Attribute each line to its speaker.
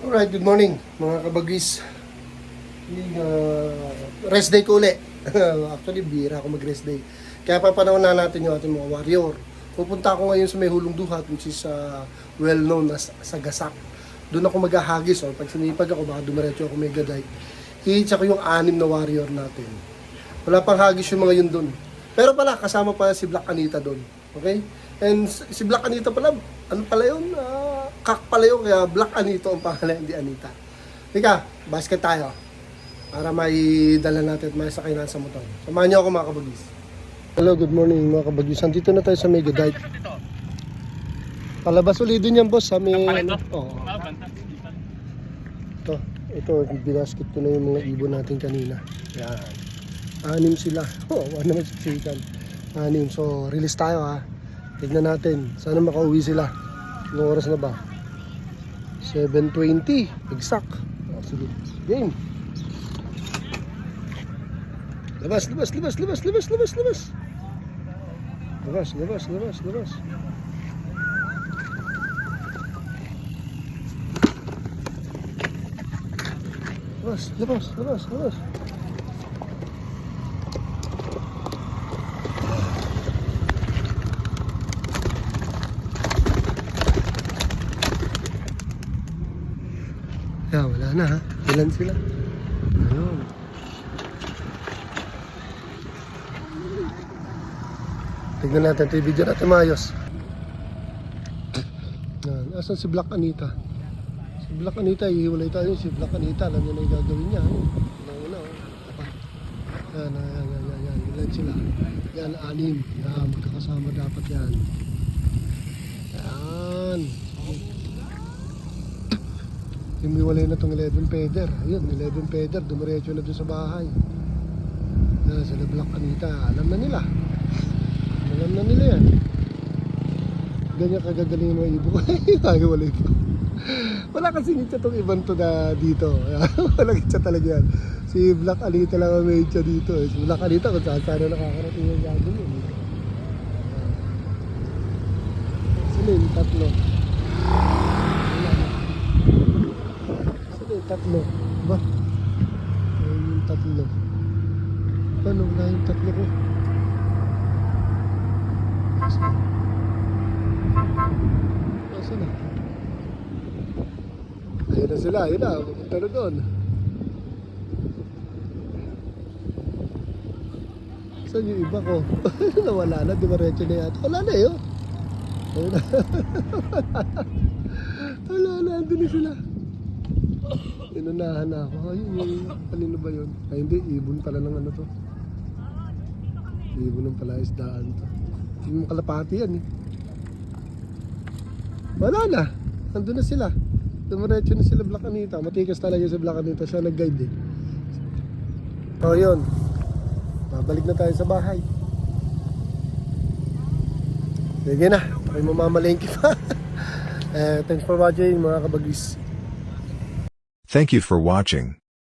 Speaker 1: Alright, good morning mga kabagis. Rest day ko ulit. Actually, bira ako mag-rest day. Kaya papanahon na natin yung ating mga warrior. Pupunta ako ngayon sa may Hulong Duhat, which is well known as Sagasak. Doon ako maghahagis. Pag sinipag ako, baka dumiretso ako may gaday. I-check ko yung 6 na warrior natin. Wala pang hagis yung mga yun doon. Pero pala, kasama pa si Black Anita doon. Okay? And si Black Anita pala, ano pala yun? Kak pala yun, kaya Black Anita ang pangalan, hindi Anita. Ika, basket tayo. Para may dala natin at may sakay na sa motor. Samahan niyo ako mga kabagis. Hello, good morning mga kabagis. Nandito na tayo sa Mega Dike. Palabas ulit din yan boss sa may... Ito, binasket ko na yung mga ibon natin kanina. Yan. 6 sila. Wala naman siksikan. 6. So, release tayo ha. Tignan natin. Sana makauwi sila. Anong oras na ba? 7:20. Exact. Sige. Game. Labas. Labas. Wala na ha. Ilan sila? Ayun. Tignan natin ito yung video natin maayos. Asan si Black Anita? Si Black Anita, ihiwalay tayo. Si Black Anita, alam niya na yung gagawin niya. Una. Yan. Ilan sila? Yan, 6. Yan, magkakasama dapat yan. Yan. Humiwalay na itong 11 feather. Ayun, 11 feather. Dumiretso na doon sa bahay. Yan, sila Black Anita. Alam na nila yan. Ganyan kagagaling yung mga ibo. Hiwalay pa. Wala kasi nitsa itong ibang to na dito. Walang itsa talaga yan. Si Black Anita lang ang may itsa dito. Si Black Anita kung saan sana nakakarating yung gagawin yun. Sino yung 3? Tatlo. Ba? Ayun yung 3. Paano na yung 3 ko? Nasaan na? Ayun na sila. Ayun na. Pupunta na doon. Saan yung iba ko? Nawala na. Dimaretso na yata. Wala na yun. Ayun na. Wala na. Andun na sila. Inunahan na ako. Ayun yung kanino ba yun? Ay hindi, ibon pala ng ano to. Ibon ng pala isdaan to. Yung kalapati yan eh. Wala na. Nandun na sila. Dumiretso na sila Black Anita. Matikas talaga si Black Anita. Siya nag-guide eh. So yun. Babalik na tayo sa bahay. Sige na. Ako'y mamamalengke pa. Thanks for watching mga kabagis.
Speaker 2: Thank you for watching.